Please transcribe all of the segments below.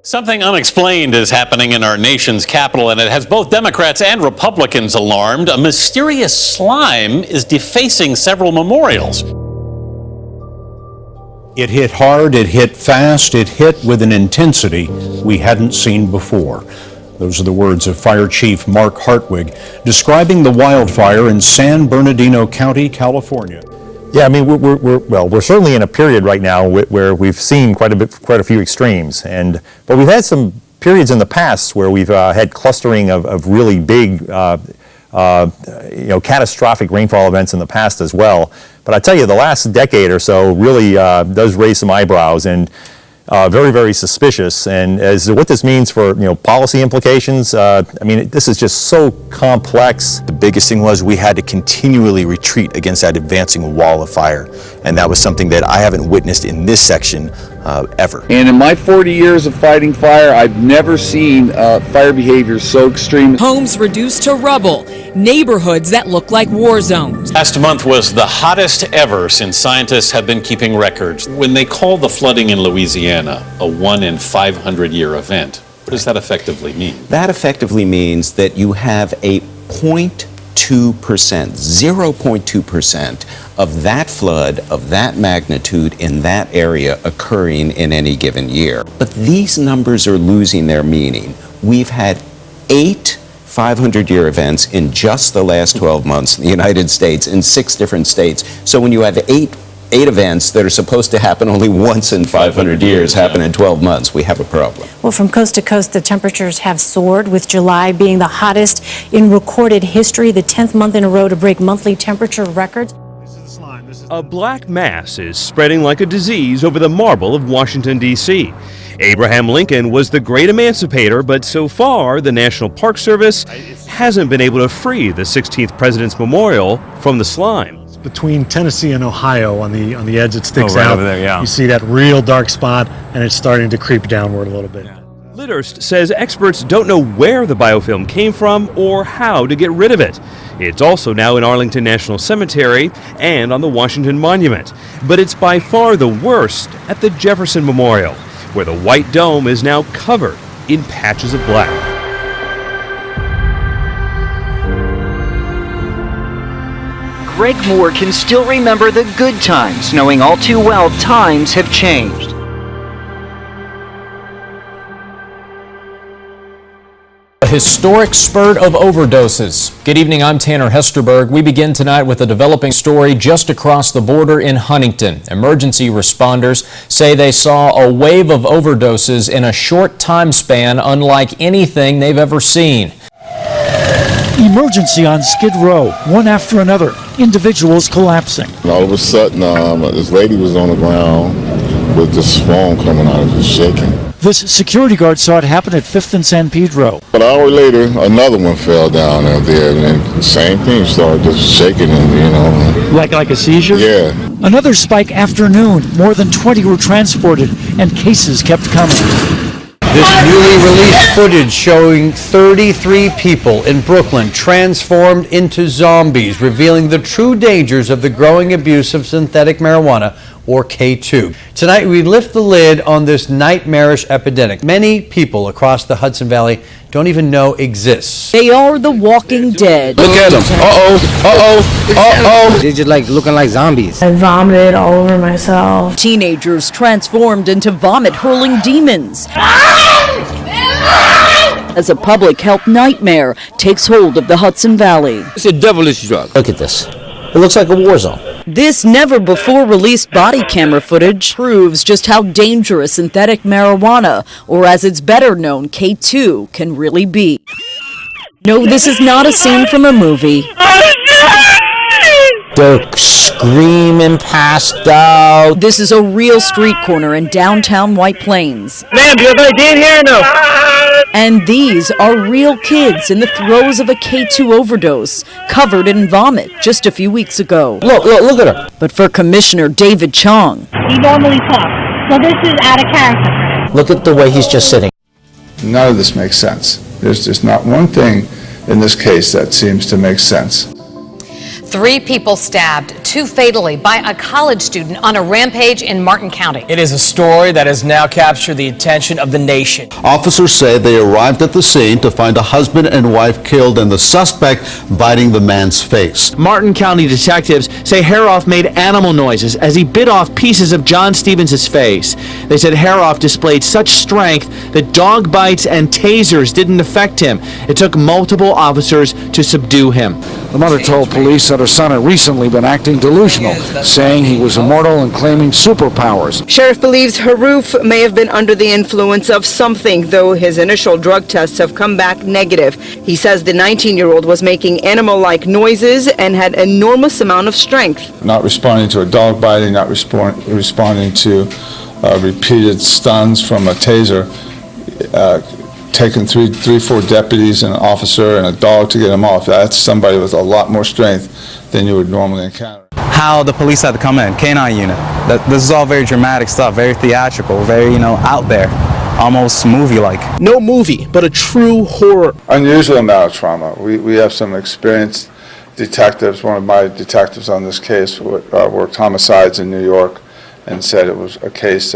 Something unexplained is happening in our nation's capital, and it has both Democrats and Republicans alarmed. A mysterious slime is defacing several memorials. It hit hard, it hit fast, it hit with an intensity we hadn't seen before. Those are the words of Fire Chief Mark Hartwig describing the wildfire in San Bernardino County, California. Yeah, I mean, we're certainly in a period right now where we've seen quite a few extremes, but we've had some periods in the past where we've had clustering of really big, catastrophic rainfall events in the past as well. But I tell you, the last decade or so really does raise some eyebrows and very, very suspicious. And as what this means for policy implications, I mean, this is just so complex. The biggest thing was we had to continually retreat against that advancing wall of fire, and that was something that I haven't witnessed in this section ever. And in my 40 years of fighting fire, I've never seen fire behavior so extreme. Homes reduced to rubble, neighborhoods that look like war zones. Last month was the hottest ever since scientists have been keeping records. When they call the flooding in Louisiana a 1 in 500 year event, what does that effectively mean? That effectively means that you have a 0.2% of that flood, of that magnitude in that area occurring in any given year. But these numbers are losing their meaning. We've had 8 500-year events in just the last 12 months in the United States in 6 different states. So when you have eight events that are supposed to happen only once in 500 years happen in 12 months, we have a problem. Well, from coast to coast, the temperatures have soared, with July being the hottest in recorded history, the 10th month in a row to break monthly temperature records. A black mass is spreading like a disease over the marble of Washington, D.C. Abraham Lincoln was the great emancipator, but so far the National Park Service hasn't been able to free the 16th President's Memorial from the slime. Between Tennessee and Ohio, on the edge it sticks out. Over there, yeah. You see that real dark spot, and it's starting to creep downward a little bit. Litterst says experts don't know where the biofilm came from or how to get rid of it. It's also now in Arlington National Cemetery and on the Washington Monument. But it's by far the worst at the Jefferson Memorial, where the white dome is now covered in patches of black. Greg Moore can still remember the good times, knowing all too well times have changed. A historic spurt of overdoses. Good evening, I'm Tanner Hesterberg. We begin tonight with a developing story just across the border in Huntington. Emergency responders say they saw a wave of overdoses in a short time span unlike anything they've ever seen. Emergency on Skid Row, one after another, individuals collapsing. And all of a sudden, this lady was on the ground with this foam coming out, just shaking. This security guard saw it happen at 5th and San Pedro. But an hour later, another one fell down out there, and then the same thing started just shaking, and Like a seizure? Yeah. Another spike afternoon. More than 20 were transported, and cases kept coming. This newly released footage showing 33 people in Brooklyn transformed into zombies, revealing the true dangers of the growing abuse of synthetic marijuana, or K2. Tonight, we lift the lid on this nightmarish epidemic many people across the Hudson Valley don't even know exists. They are the walking dead. Look at them. They're just looking like zombies. I vomited all over myself. Teenagers transformed into vomit-hurling demons. As a public health nightmare takes hold of the Hudson Valley. It's a devilish drug. Look at this. It looks like a war zone. This never-before-released body camera footage proves just how dangerous synthetic marijuana, or as it's better known, K2, can really be. No, this is not a scene from a movie. They're screaming, passed out. This is a real street corner in downtown White Plains. Ma'am, do you have any in here? No. And these are real kids in the throes of a K2 overdose, covered in vomit just a few weeks ago. Look at her. But for Commissioner David Chong, He normally talks, so this is out of character. Look at the way he's just sitting. None of this makes sense. There's just not one thing in this case that seems to make sense. 3 people stabbed, 2 fatally, by a college student on a rampage in Martin County. It is a story that has now captured the attention of the nation. Officers say they arrived at the scene to find a husband and wife killed and the suspect biting the man's face. Martin County detectives say Haroff made animal noises as he bit off pieces of John Stevens' face. They said Haroff displayed such strength that dog bites and tasers didn't affect him. It took multiple officers to subdue him. The mother told police that her son had recently been acting delusional, saying he was immortal and claiming superpowers. Sheriff believes Haruf may have been under the influence of something, though his initial drug tests have come back negative. He says the 19-year-old was making animal-like noises and had enormous amount of strength. Not responding to a dog biting, not responding to repeated stuns from a taser, taken three, 4 deputies, an officer, and a dog to get him off. That's somebody with a lot more strength than you would normally encounter. How the police had to come in, K-9 unit. This is all very dramatic stuff, very theatrical, very, out there, almost movie-like. No movie, but a true horror. Unusual amount of trauma. We have some experienced detectives. One of my detectives on this case worked homicides in New York and said it was a case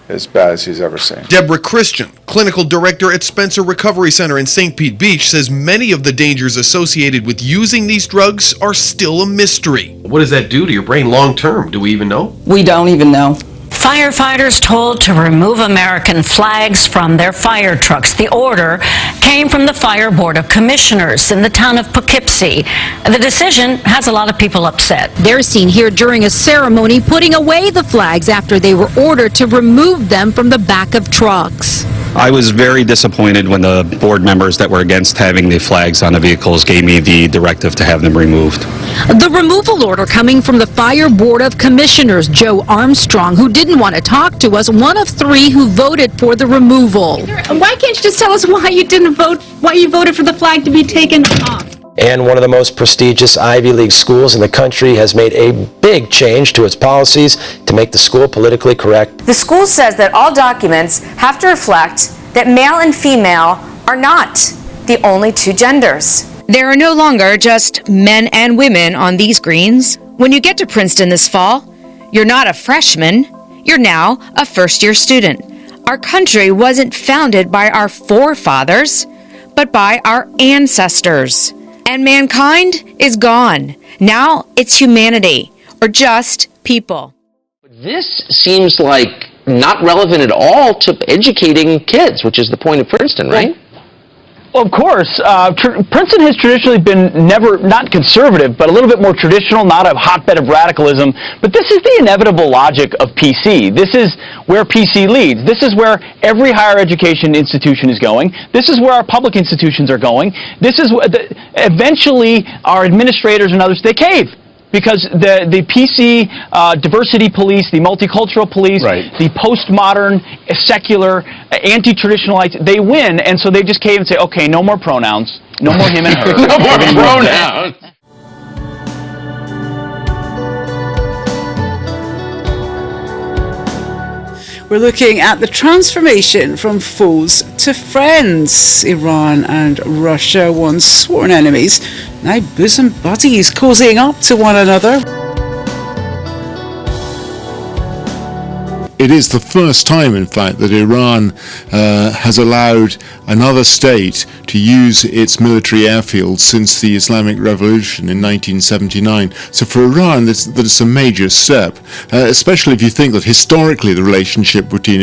as bad as he's ever seen. Deborah Christian, clinical director at Spencer Recovery Center in St. Pete Beach, says many of the dangers associated with using these drugs are still a mystery. What does that do to your brain long term? Do we even know? We don't even know. Firefighters told to remove American flags from their fire trucks. The order came from the Fire Board of Commissioners in the town of Poughkeepsie. The decision has a lot of people upset. They're seen here during a ceremony putting away the flags after they were ordered to remove them from the back of trucks. I was very disappointed when the board members that were against having the flags on the vehicles gave me the directive to have them removed. The removal order coming from the Fire Board of Commissioners. Joe Armstrong, who didn't want to talk to us, one of 3 who voted for the removal. Why can't you just tell us why you didn't vote, why you voted for the flag to be taken off? And one of the most prestigious Ivy League schools in the country has made a big change to its policies to make the school politically correct. The school says that all documents have to reflect that male and female are not the only 2 genders. There are no longer just men and women on these greens. When you get to Princeton this fall, you're not a freshman, you're now a first-year student. Our country wasn't founded by our forefathers, but by our ancestors. And mankind is gone. Now it's humanity, or just people. This seems like not relevant at all to educating kids, which is the point of Princeton, right? Well, of course. Princeton has traditionally been not conservative, but a little bit more traditional, not a hotbed of radicalism. But this is the inevitable logic of PC. This is where PC leads. This is where every higher education institution is going. This is where our public institutions are going. This is eventually our administrators and others, they cave. Because the PC diversity police, the multicultural police, the postmodern, secular, anti-traditionalites, they win, and so they just cave and say, okay, no more pronouns, no more him and her. No more pronouns. We're looking at the transformation from foes to friends. Iran and Russia, once sworn enemies, now bosom buddies, cozying up to one another. It is the first time, in fact, that Iran has allowed another state to use its military airfields since the Islamic Revolution in 1979. So for Iran, that is a major step, especially if you think that historically the relationship between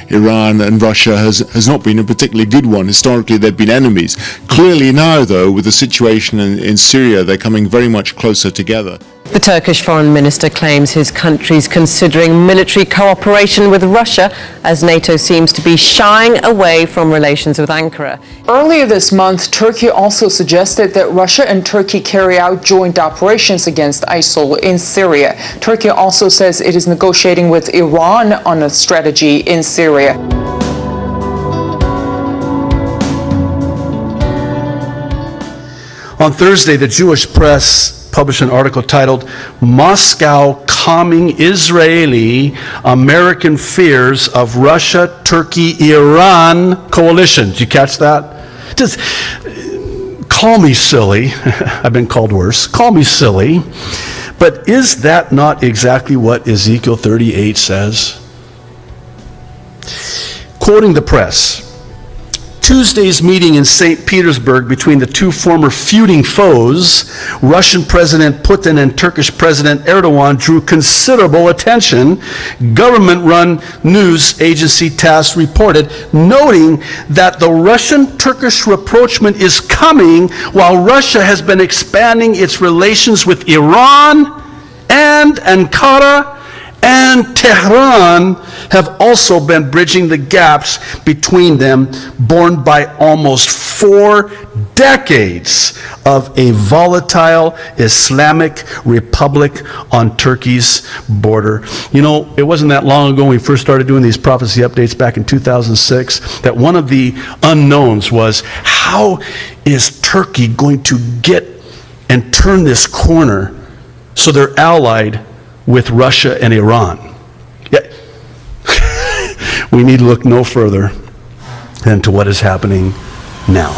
Iran and Russia has not been a particularly good one. Historically, they've been enemies. Clearly now, though, with the situation in Syria, they're coming very much closer together. The Turkish foreign minister claims his country's considering military cooperation with Russia as NATO seems to be shying away from relations with Ankara. Earlier this month, Turkey also suggested that Russia and Turkey carry out joint operations against ISIL in Syria. Turkey also says it is negotiating with Iran on a strategy in Syria. On Thursday, the Jewish press published an article titled "Moscow Calming Israeli American Fears of Russia-Turkey-Iran Coalition." Did you catch that? Just Call me silly. I've been called worse. Call me silly. But is that not exactly what Ezekiel 38 says? Quoting the press, Tuesday's meeting in St. Petersburg between the two former feuding foes, Russian President Putin and Turkish President Erdogan, drew considerable attention. Government-run news agency TASS reported, noting that the Russian-Turkish rapprochement is coming while Russia has been expanding its relations with Iran, and Ankara and Tehran have also been bridging the gaps between them, borne by almost 4 decades of a volatile Islamic republic on Turkey's border. You know, it wasn't that long ago when we first started doing these prophecy updates back in 2006 that one of the unknowns was, how is Turkey going to get and turn this corner so they're allied with Russia and Iran? Yeah. We need to look no further than to what is happening now.